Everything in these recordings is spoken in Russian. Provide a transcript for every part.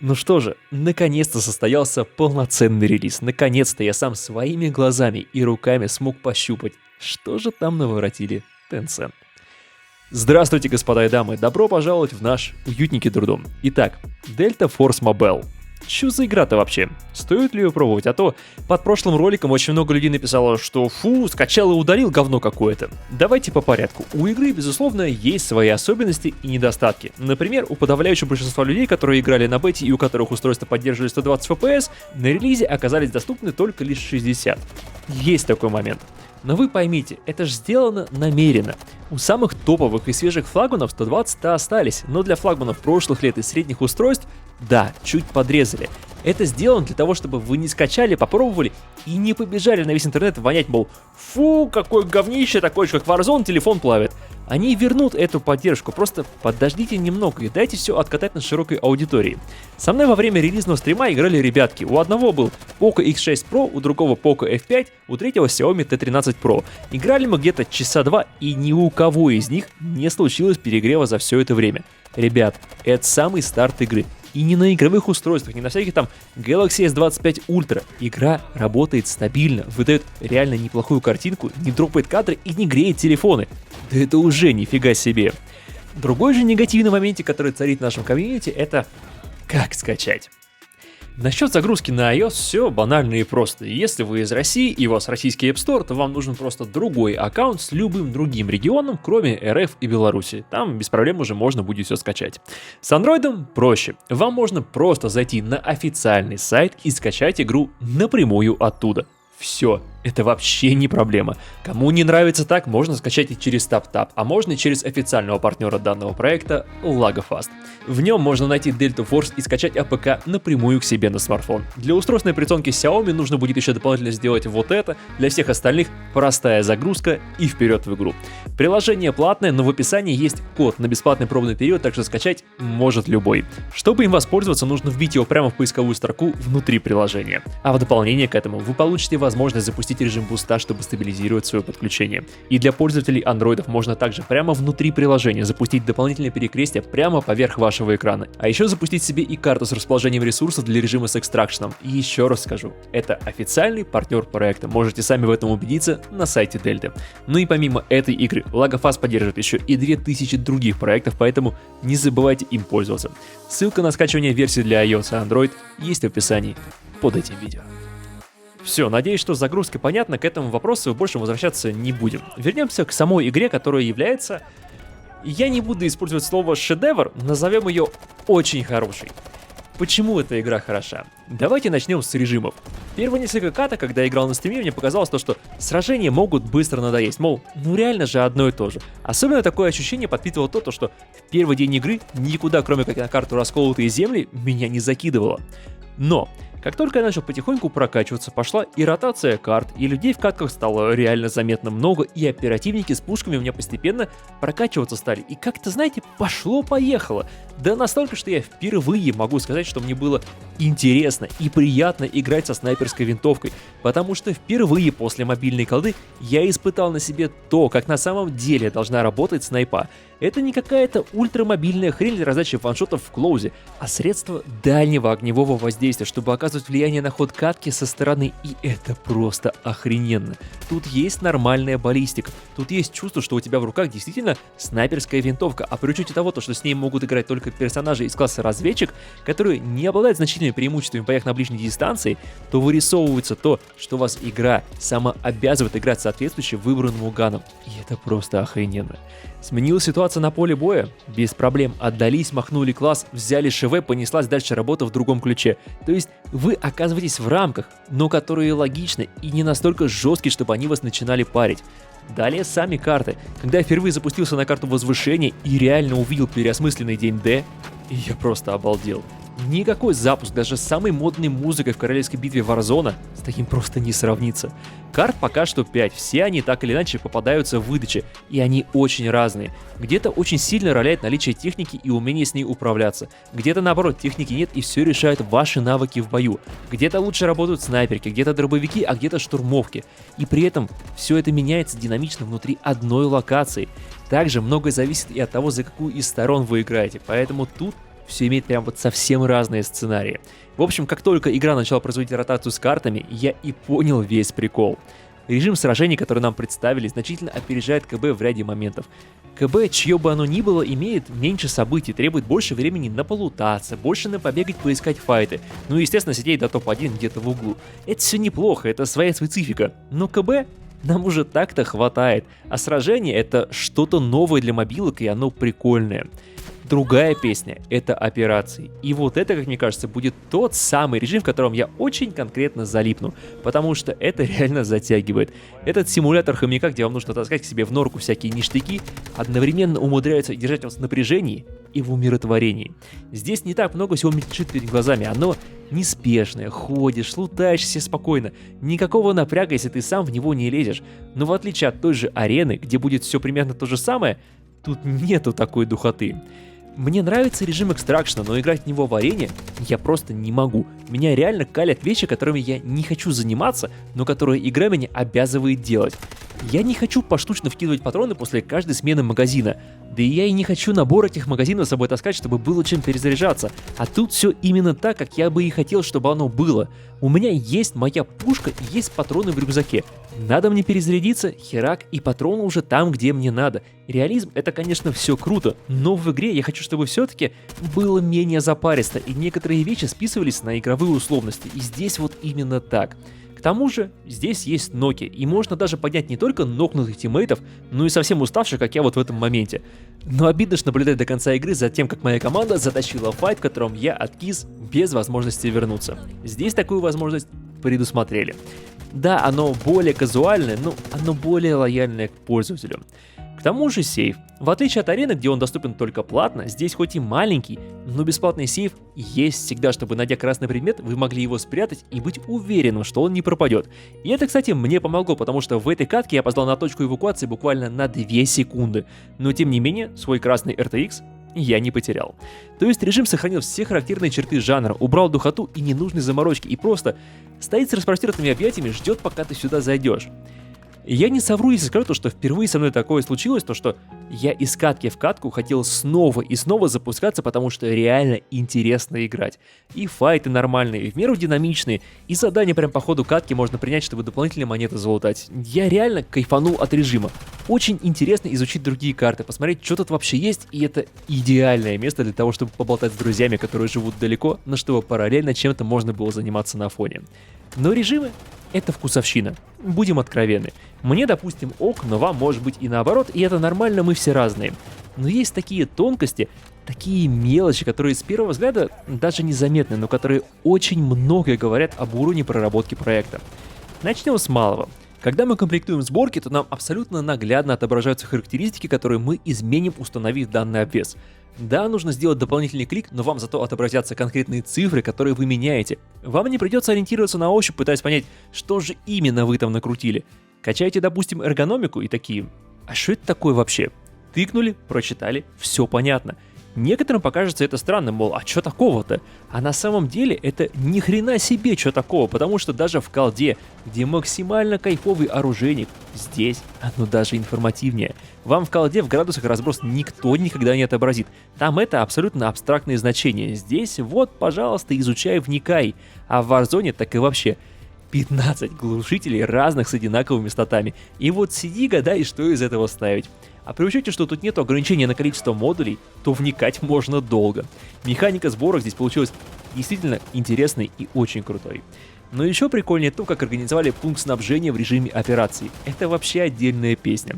Ну что же, наконец-то состоялся полноценный релиз. Наконец-то я сам своими глазами и руками смог пощупать, что же там наворотили Tencent. Здравствуйте, господа и дамы, добро пожаловать в наш уютненький дурдом. Итак, Delta Force Mobile. Чё за игра-то вообще? Стоит ли ее пробовать? А то под прошлым роликом очень много людей написало, что фу, скачал и удалил говно какое-то. Давайте по порядку. У игры, безусловно, есть свои особенности и недостатки. Например, у подавляющего большинства людей, которые играли на бете и у которых устройства поддерживали 120 FPS, на релизе оказались доступны только лишь 60. Есть такой момент. Но вы поймите, это же сделано намеренно. У самых топовых и свежих флагманов 120-то остались, но для флагманов прошлых лет и средних устройств, да, чуть подрезали. Это сделано для того, чтобы вы не скачали, попробовали и не побежали на весь интернет вонять, мол, фу, какое говнище, такое же как Warzone, телефон плавит. Они вернут эту поддержку, просто подождите немного и дайте все откатать на широкой аудитории. Со мной во время релизного стрима играли ребятки. У одного был Poco X6 Pro, у другого Poco F5, у третьего Xiaomi T13 Pro. Играли мы где-то часа два, и ни у кого из них не случилось перегрева за все это время. Ребят, это самый старт игры. И не на игровых устройствах, не на всяких там Galaxy S25 Ultra. Игра работает стабильно, выдает реально неплохую картинку, не дропает кадры и не греет телефоны. Да это уже нифига себе. Другой же негативный момент, который царит в нашем комьюнити, это как скачать. Насчет загрузки на iOS все банально и просто. Если вы из России и у вас российский App Store, то вам нужен просто другой аккаунт с любым другим регионом, кроме РФ и Беларуси. Там без проблем уже можно будет все скачать. С Android проще. Вам можно просто зайти на официальный сайт и скачать игру напрямую оттуда. Все, это вообще не проблема. Кому не нравится так, можно скачать и через TapTap, а можно и через официального партнера данного проекта Lagofast. В нем можно найти Delta Force и скачать АПК напрямую к себе на смартфон. Для устройственной операционки Xiaomi нужно будет еще дополнительно сделать вот это, для всех остальных простая загрузка и вперед в игру. Приложение платное, но в описании есть код на бесплатный пробный период, так что скачать может любой. Чтобы им воспользоваться, нужно вбить его прямо в поисковую строку внутри приложения. А в дополнение к этому вы получите возможность запустить режим буста, чтобы стабилизировать свое подключение. И для пользователей андроидов можно также прямо внутри приложения запустить дополнительное перекрестие прямо поверх вашего экрана. А еще запустить себе и карту с расположением ресурсов для режима с экстракшеном. И еще раз скажу, это официальный партнер проекта, можете сами в этом убедиться на сайте Delta. Ну и помимо этой игры, Lagofast поддерживает еще и 2000 других проектов, поэтому не забывайте им пользоваться. Ссылка на скачивание версий для iOS и Android есть в описании под этим видео. Все, надеюсь, что с загрузкой понятно, к этому вопросу больше возвращаться не будем. Вернемся к самой игре, которая является... Я не буду использовать слово «шедевр», назовем ее «очень хорошей». Почему эта игра хороша? Давайте начнем с режимов. Первые несколько каток, когда я играл на стриме, мне показалось то, что сражения могут быстро надоесть. Мол, ну реально же одно и то же. Особенно такое ощущение подпитывало то, что в первый день игры никуда, кроме как на карту «Расколотые земли», меня не закидывало. Но... Как только я начал потихоньку прокачиваться, пошла и ротация карт, и людей в катках стало реально заметно много, и оперативники с пушками у меня постепенно прокачиваться стали. И как-то, знаете, пошло-поехало. Да настолько, что я впервые могу сказать, что мне было интересно и приятно играть со снайперской винтовкой, потому что впервые после мобильной колды я испытал на себе то, как на самом деле должна работать снайпа. Это не какая-то ультрамобильная хрень для раздачи ваншотов в клоузе, а средство дальнего огневого воздействия, чтобы оказывать влияние на ход катки со стороны, и это просто охрененно. Тут есть нормальная баллистика, тут есть чувство, что у тебя в руках действительно снайперская винтовка, а при учете того, что с ней могут играть только персонажи из класса разведчик, которые не обладают значительными преимуществами в боях на ближней дистанции, то вырисовывается то, что вас игра сама обязывает играть соответствующе выбранному ганом, и это просто охрененно. Сменилась ситуация на поле боя? Без проблем. Отдались, махнули класс, взяли ШВ, понеслась дальше работа в другом ключе. То есть вы оказываетесь в рамках, но которые логичны и не настолько жесткие, чтобы они вас начинали парить. Далее сами карты. Когда я впервые запустился на карту возвышения и реально увидел переосмысленный день Д, я просто обалдел. Никакой запуск, даже с самой модной музыкой в королевской битве Warzone, с таким просто не сравнится. Карт пока что 5, все они так или иначе попадаются в выдаче, и они очень разные. Где-то очень сильно роляет наличие техники и умение с ней управляться, где-то наоборот техники нет и все решают ваши навыки в бою, где-то лучше работают снайперки, где-то дробовики, а где-то штурмовки. И при этом все это меняется динамично внутри одной локации. Также многое зависит и от того, за какую из сторон вы играете, поэтому тут все имеет прям вот совсем разные сценарии. В общем, как только игра начала производить ротацию с картами, я и понял весь прикол. Режим сражений, который нам представили, значительно опережает КБ в ряде моментов. КБ, чье бы оно ни было, имеет меньше событий, требует больше времени на полутаться, больше на побегать, поискать файты, ну и, естественно, сидеть до топ-1 где-то в углу. Это все неплохо, это своя специфика, но КБ нам уже так-то хватает, а сражение это что-то новое для мобилок, и оно прикольное. Другая песня — это операции. И вот это, как мне кажется, будет тот самый режим, в котором я очень конкретно залипну, потому что это реально затягивает. Этот симулятор хомяка, где вам нужно таскать к себе в норку всякие ништяки, одновременно умудряется держать вас в напряжении и в умиротворении. Здесь не так много всего мельчит перед глазами, оно неспешное, ходишь, лутаешься спокойно, никакого напряга, если ты сам в него не лезешь. Но в отличие от той же арены, где будет все примерно то же самое, тут нету такой духоты. Мне нравится режим экстракшена, но играть в него в арене я просто не могу. Меня реально калят вещи, которыми я не хочу заниматься, но которые игра меня обязывает делать. Я не хочу поштучно вкидывать патроны после каждой смены магазина. Да и я и не хочу набор этих магазинов с собой таскать, чтобы было чем перезаряжаться. А тут все именно так, как я бы и хотел, чтобы оно было. У меня есть моя пушка и есть патроны в рюкзаке. Надо мне перезарядиться, херак, и патроны уже там, где мне надо. Реализм — это, конечно, все круто, но в игре я хочу, чтобы все-таки было менее запаристо, и некоторые вещи списывались на игровые условности, и здесь вот именно так. К тому же, здесь есть ноки, и можно даже поднять не только нокнутых тиммейтов, но и совсем уставших, как я вот в этом моменте. Но обидно ж наблюдать до конца игры за тем, как моя команда затащила файт, в котором я откис без возможности вернуться. Здесь такую возможность предусмотрели. Да, оно более казуальное, но оно более лояльное к пользователю. К тому же сейф. В отличие от арены, где он доступен только платно, здесь хоть и маленький, но бесплатный сейф есть всегда, чтобы, найдя красный предмет, вы могли его спрятать и быть уверенным, что он не пропадет. И это, кстати, мне помогло, потому что в этой катке я опоздал на точку эвакуации буквально на 2 секунды. Но тем не менее, свой красный RTX я не потерял. То есть режим сохранил все характерные черты жанра, убрал духоту и ненужные заморочки, и просто стоит с распростертыми объятиями, ждет, пока ты сюда зайдешь. Я не совру, если скажу, что впервые со мной такое случилось, то что я из катки в катку хотел снова и снова запускаться, потому что реально интересно играть. И файты нормальные, в меру динамичные, и задания прям по ходу катки можно принять, чтобы дополнительные монеты залутать. Я реально кайфанул от режима. Очень интересно изучить другие карты, посмотреть, что тут вообще есть, и это идеальное место для того, чтобы поболтать с друзьями, которые живут далеко, но чтобы параллельно чем-то можно было заниматься на фоне. Но режимы — это вкусовщина. Будем откровенны. Мне, допустим, ок, но вам может быть и наоборот, и это нормально, мы все разные. Но есть такие тонкости, такие мелочи, которые с первого взгляда даже незаметны, но которые очень многое говорят об уровне проработки проекта. Начнем с малого. Когда мы комплектуем сборки, то нам абсолютно наглядно отображаются характеристики, которые мы изменим, установив данный обвес. Да, нужно сделать дополнительный клик, но вам зато отобразятся конкретные цифры, которые вы меняете. Вам не придется ориентироваться на ощупь, пытаясь понять, что же именно вы там накрутили. Качаете, допустим, эргономику и такие: а что это такое вообще? Тыкнули, прочитали, все понятно. Некоторым покажется это странным, мол, а что такого-то? А на самом деле это ни хрена себе что такого, потому что даже в колде, где максимально кайфовый оружейник, здесь оно даже информативнее. Вам в колде в градусах разброс никто никогда не отобразит. Там это абсолютно абстрактные значения. Здесь вот, пожалуйста, изучай, вникай. А в Warzone так и вообще 15 глушителей разных с одинаковыми статами. И вот сиди, гадай, что из этого ставить. А при учете, что тут нет ограничения на количество модулей, то вникать можно долго. Механика сборок здесь получилась действительно интересной и очень крутой. Но еще прикольнее то, как организовали пункт снабжения в режиме операции. Это вообще отдельная песня.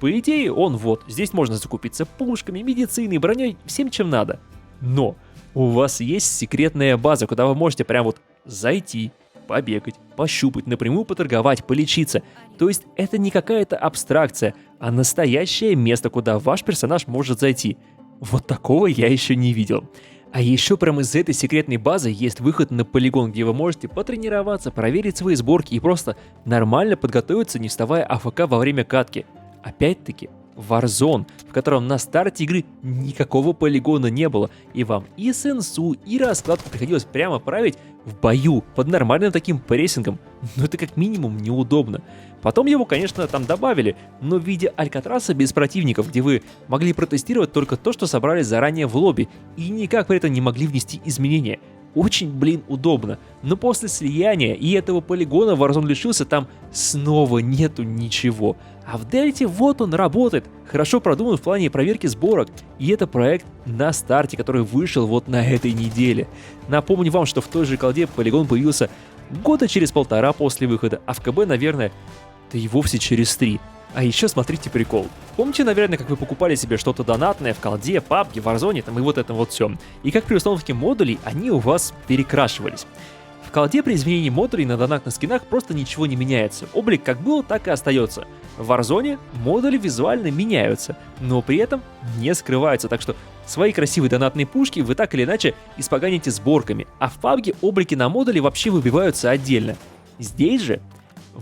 По идее, он вот, здесь можно закупиться пушками, медициной, броней, всем чем надо. Но у вас есть секретная база, куда вы можете прям вот зайти, побегать, пощупать, напрямую поторговать, полечиться. То есть это не какая-то абстракция, а настоящее место, куда ваш персонаж может зайти. Вот такого я еще не видел. А еще прямо из этой секретной базы есть выход на полигон, где вы можете потренироваться, проверить свои сборки и просто нормально подготовиться, не вставая АФК во время катки. Опять-таки, Warzone, в котором на старте игры никакого полигона не было, и вам и сенсу, и раскладку приходилось прямо править в бою под нормальным таким прессингом. Но это как минимум неудобно. Потом его, конечно, там добавили, но в виде Алькатраса без противников, где вы могли протестировать только то, что собрали заранее в лобби, и никак при этом не могли внести изменения. Очень, удобно. Но после слияния и этого полигона Warzone лишился, там снова нету ничего. А в Дельте вот он работает, хорошо продуман в плане проверки сборок. И это проект на старте, который вышел вот на этой неделе. Напомню вам, что в той же колде полигон появился года через 1,5 после выхода, а в КБ, наверное, да и вовсе через 3. А еще смотрите прикол. Помните, наверное, как вы покупали себе что-то донатное в колде, PUBG, Warzone там и вот этом вот всем. И как при установке модулей они у вас перекрашивались. В колде при изменении модулей на донатных скинах просто ничего не меняется. Облик как был, так и остается. В Warzone модули визуально меняются, но при этом не скрываются, так что свои красивые донатные пушки вы так или иначе испоганите сборками, а в PUBG облики на модуле вообще выбиваются отдельно. Здесь же,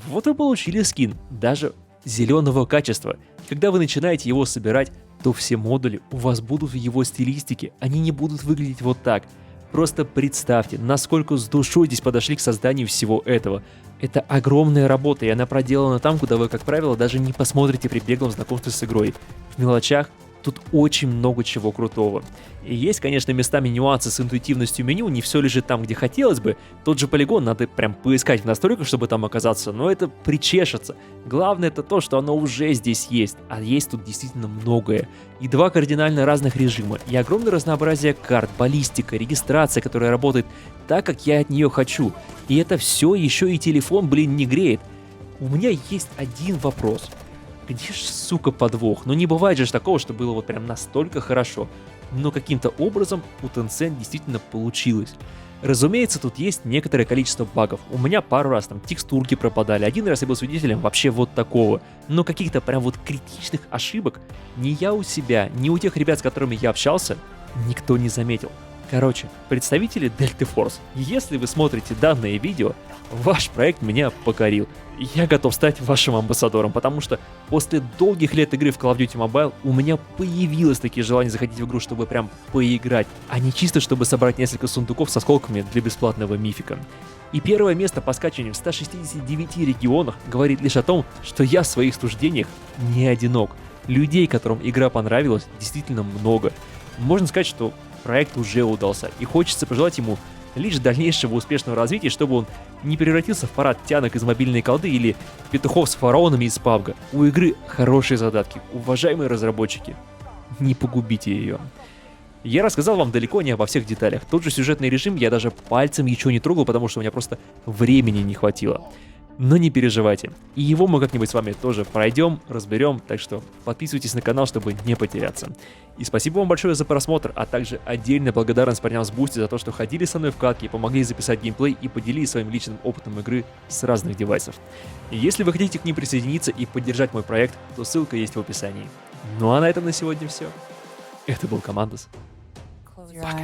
вот вы получили скин, даже зеленого качества. Когда вы начинаете его собирать, то все модули у вас будут в его стилистике, они не будут выглядеть вот так. Просто представьте, насколько с душой здесь подошли к созданию всего этого. Это огромная работа, и она проделана там, куда вы, как правило, даже не посмотрите при беглом знакомстве с игрой. В мелочах тут очень много чего крутого. И есть, конечно, местами нюансы с интуитивностью меню, не все лежит там, где хотелось бы. Тот же полигон надо прям поискать в настройках, чтобы там оказаться, но это причешется. Главное это то, что оно уже здесь есть, а есть тут действительно многое. И 2 кардинально разных режима, и огромное разнообразие карт, баллистика, регистрация, которая работает так, как я от нее хочу. И это все еще и телефон, не греет. У меня есть один вопрос. Где ж, сука, подвох? Ну не бывает же такого, что было вот прям настолько хорошо. Но каким-то образом у Tencent действительно получилось. Разумеется, тут есть некоторое количество багов. У меня пару раз там текстурки пропадали. Один раз я был свидетелем вообще вот такого. Но каких-то прям вот критичных ошибок ни я у себя, ни у тех ребят, с которыми я общался, никто не заметил. Короче, представители Delta Force, если вы смотрите данное видео, ваш проект меня покорил. Я готов стать вашим амбассадором, потому что после долгих лет игры в Call of Duty Mobile у меня появилось такие желания заходить в игру, чтобы прям поиграть, а не чисто чтобы собрать несколько сундуков с осколками для бесплатного мифика. И первое место по скачиванию в 169 регионах говорит лишь о том, что я в своих суждениях не одинок. Людей, которым игра понравилась, действительно много. Можно сказать, что проект уже удался, и хочется пожелать ему лишь дальнейшего успешного развития, чтобы он не превратился в парад тянок из мобильной колды или петухов с фараонами из PUBG. У игры хорошие задатки, уважаемые разработчики. Не погубите ее. Я рассказал вам далеко не обо всех деталях. Тот же сюжетный режим я даже пальцем еще не трогал, потому что у меня просто времени не хватило. Но не переживайте, и его мы как-нибудь с вами тоже пройдем, разберем, так что подписывайтесь на канал, чтобы не потеряться. И спасибо вам большое за просмотр, а также отдельная благодарность парням с Boosty за то, что ходили со мной в катке, помогли записать геймплей и поделились своим личным опытом игры с разных девайсов. И если вы хотите к ним присоединиться и поддержать мой проект, то ссылка есть в описании. Ну а на этом на сегодня все. Это был Командос. Пока.